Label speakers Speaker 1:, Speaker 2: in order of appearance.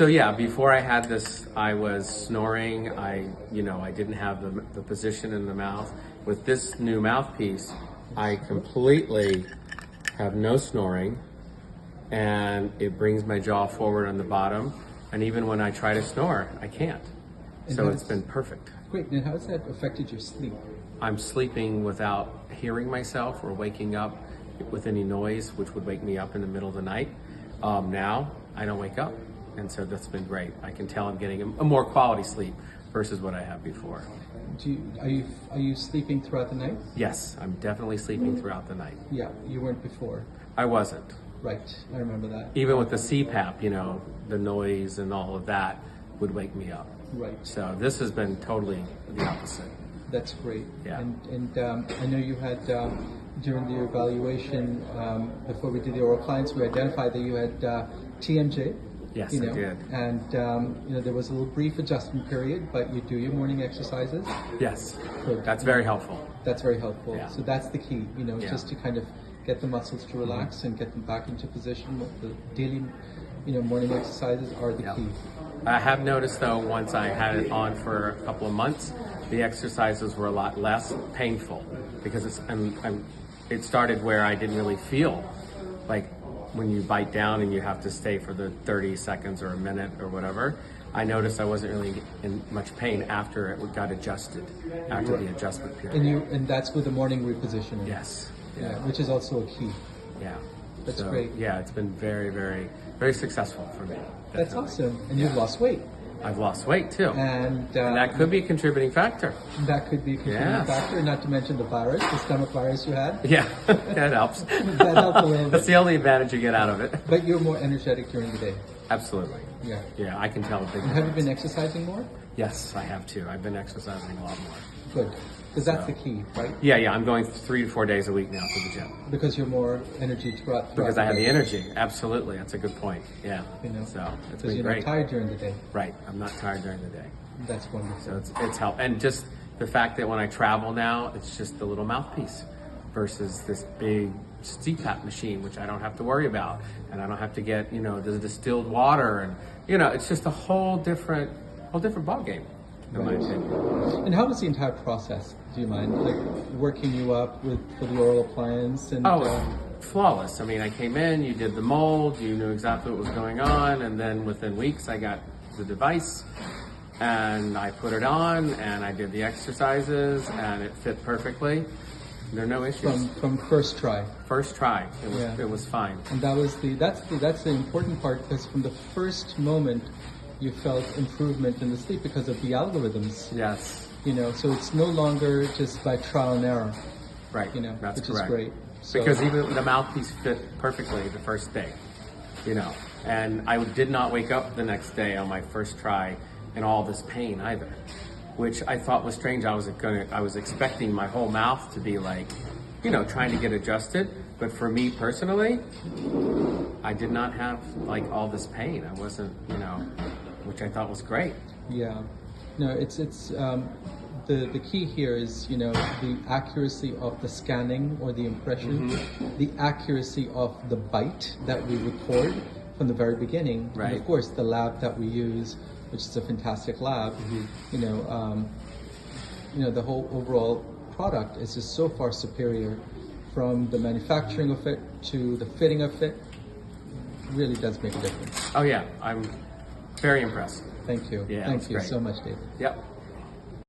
Speaker 1: So yeah, before I had this, I was snoring. I didn't have the position in the mouth. With this new mouthpiece, I completely have no snoring, and it brings my jaw forward on the bottom. And even when I try to snore, I can't. So it's been perfect.
Speaker 2: Great. And how has that affected your sleep?
Speaker 1: I'm sleeping without hearing myself or waking up with any noise, which would wake me up in the middle of the night. Now I don't wake up. And so that's been great. I can tell I'm getting a more quality sleep versus what I had before.
Speaker 2: Are you sleeping throughout the night?
Speaker 1: Yes, I'm definitely sleeping throughout the night.
Speaker 2: Yeah, you weren't before.
Speaker 1: I wasn't.
Speaker 2: Right, I remember that.
Speaker 1: Even with the CPAP, the noise and all of that would wake me up.
Speaker 2: Right.
Speaker 1: So this has been totally the opposite.
Speaker 2: That's great.
Speaker 1: Yeah.
Speaker 2: And I know you had, during the evaluation, before we did the oral appliance, we identified that you had TMJ.
Speaker 1: Yes, I did.
Speaker 2: And there was a little brief adjustment period, but you do your morning exercises.
Speaker 1: Yes,
Speaker 2: Good.
Speaker 1: that's very helpful.
Speaker 2: That's very helpful.
Speaker 1: Yeah.
Speaker 2: So that's the key,
Speaker 1: Yeah.
Speaker 2: just to kind of get the muscles to relax and get them back into position. The daily, morning exercises are the key.
Speaker 1: I have noticed though, once I had it on for a couple of months, the exercises were a lot less painful because it started where I didn't really feel like when you bite down and you have to stay for the 30 seconds or a minute or whatever. I noticed I wasn't really in much pain after it got adjusted, after the adjustment period.
Speaker 2: And that's with the morning repositioning.
Speaker 1: Yes.
Speaker 2: Yeah, which is also a key.
Speaker 1: Yeah.
Speaker 2: That's great.
Speaker 1: Yeah, it's been very, very, very successful for me.
Speaker 2: That's
Speaker 1: Definitely.
Speaker 2: awesome. And you've lost weight.
Speaker 1: I've lost weight too.
Speaker 2: And
Speaker 1: that could be a contributing factor.
Speaker 2: That could be a contributing factor, not to mention the virus, the stomach virus you had.
Speaker 1: Yeah, that helps.
Speaker 2: That helped a little bit.
Speaker 1: That's the only advantage you get out of it.
Speaker 2: But you're more energetic during the day.
Speaker 1: Absolutely.
Speaker 2: Yeah.
Speaker 1: Yeah, I can tell a big
Speaker 2: And have you
Speaker 1: difference.
Speaker 2: been exercising more?
Speaker 1: Yes, I have too. I've been exercising a lot more.
Speaker 2: Good. Because that's the key, right?
Speaker 1: Yeah, I'm going 3 to 4 days a week now to the gym.
Speaker 2: Because you're more energy throughout
Speaker 1: Because I have
Speaker 2: day.
Speaker 1: the energy. Absolutely. That's a good point. Yeah. So it's been
Speaker 2: you're
Speaker 1: great.
Speaker 2: not tired during the day.
Speaker 1: Right. I'm not tired during the day.
Speaker 2: That's wonderful.
Speaker 1: So it's helped. And just the fact that when I travel now, it's just the little mouthpiece versus this big CPAP machine, which I don't have to worry about. And I don't have to get, the distilled water. And, it's just a whole different ballgame, in my opinion.
Speaker 2: And how was the entire process? Do you mind, like, working you up for the oral appliance? And,
Speaker 1: Flawless. I mean, I came in, you did the mold, you knew exactly what was going on, and then within weeks I got the device and I put it on and I did the exercises and it fit perfectly. There are no issues.
Speaker 2: From first try.
Speaker 1: First try, it was fine.
Speaker 2: And that's the important part, because from the first moment you felt improvement in the sleep because of the algorithms.
Speaker 1: Yes.
Speaker 2: So it's no longer just by trial and error.
Speaker 1: Right.
Speaker 2: Which
Speaker 1: That's correct.
Speaker 2: is great. So,
Speaker 1: because even the mouthpiece fit perfectly the first day, and I did not wake up the next day on my first try in all this pain either, which I thought was strange. I was expecting my whole mouth to be like, trying to get adjusted. But for me personally, I did not have like all this pain. I wasn't, which I thought was great.
Speaker 2: Yeah. No, it's the key here is, the accuracy of the scanning or the impression, the accuracy of the bite that we record from the very beginning,
Speaker 1: right.
Speaker 2: And of course the lab that we use, which is a fantastic lab. The whole overall product is just so far superior, from the manufacturing of it to the fitting of it. Really does make a difference.
Speaker 1: Oh yeah, I'm very impressed.
Speaker 2: Thank you.
Speaker 1: Yeah,
Speaker 2: Thank you
Speaker 1: great.
Speaker 2: so much, David.
Speaker 1: Yep.